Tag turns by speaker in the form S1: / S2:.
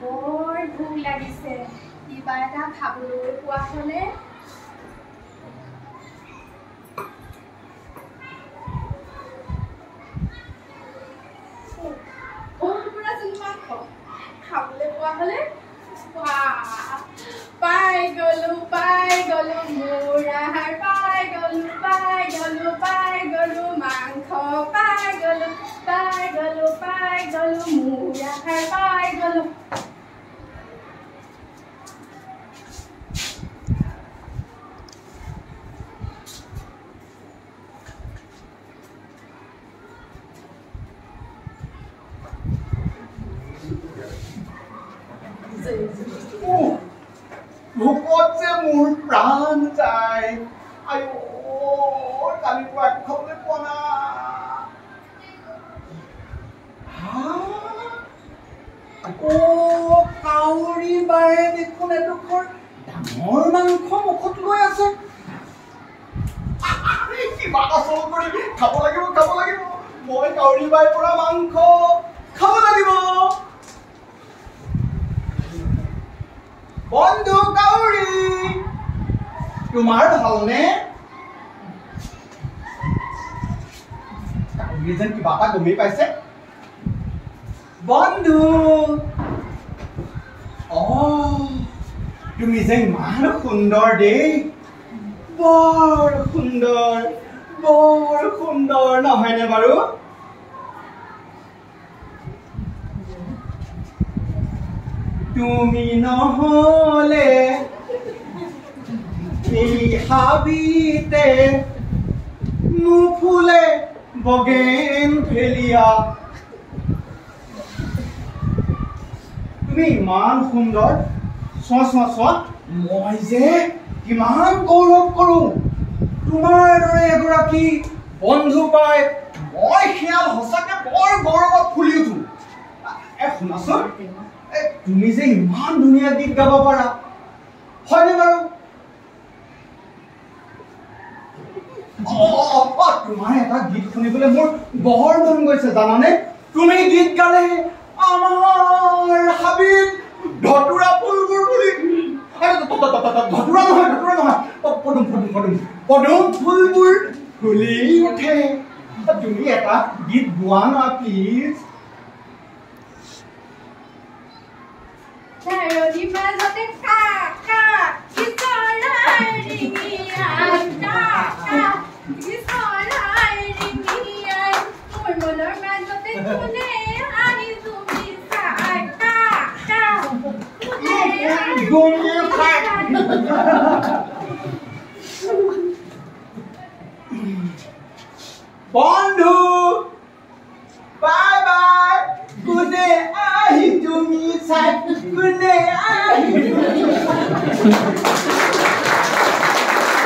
S1: বৰ ভোক লাগিছে কিবা এটা খাবলৈ পোৱা হ'লে খাবলৈ পোৱা হ'লে পাই গলো মোৰ আহাৰ পাই গলো মাংস পাই গলো মোৰ আহাৰ পাই গলো
S2: ভোকত যে মোৰ প্ৰাণ যায় আইঅ কালিৰ পৰা একো খাবলৈ পোৱা নাই কাউৰী বায়ে দেখোন এডোখৰ ডাঙৰ মাংস মুখত লৈ আছে কিবা এটা চল কৰি খাব লাগিব মই কাউৰী বাইৰ পৰা মাংস খাব লাগিব বন্ধু কাউৰী তোমাৰ ভালনে কাউৰী যেন কিবা এটা গমেই পাইছে বন্ধু তুমি যে ইমান সুন্দৰ দেই বৰ সুন্দৰ নহয়নে বাৰু তুমি নহলে এই হাবিতে নুফুলে বগেনভেলিয়া তুমি ইমান সুন্দৰ চোৱা মই যে কিমান গৌৰৱ কৰো তোমাৰ দৰে এগৰাকী বন্ধু পাই মই খিয়াল সঁচাকে বৰ গৌৰৱত ফুলি উঠো শুনাচোন তুমি যে ইমান ধুনীয়া গীত গাব পাৰা হয়নে বাৰু তোমাৰ এটা গীত শুনিবলৈ মোৰ বৰ মন গৈছে জানানে তুমি গীত গালে আমাৰ হাবিত ধতুৰা ফুলবোৰ ফুলি ধতুৰা নহয় পদুম ফুলবোৰ ফুলি উঠে তুমি এটা গীত গোৱা না প্লিজ
S1: চাৰদি মাজতে কাকা কিচৰাই ৰিঙিয়াই মোৰ মনৰ মাজতে কোনে আনি তুমি কাকা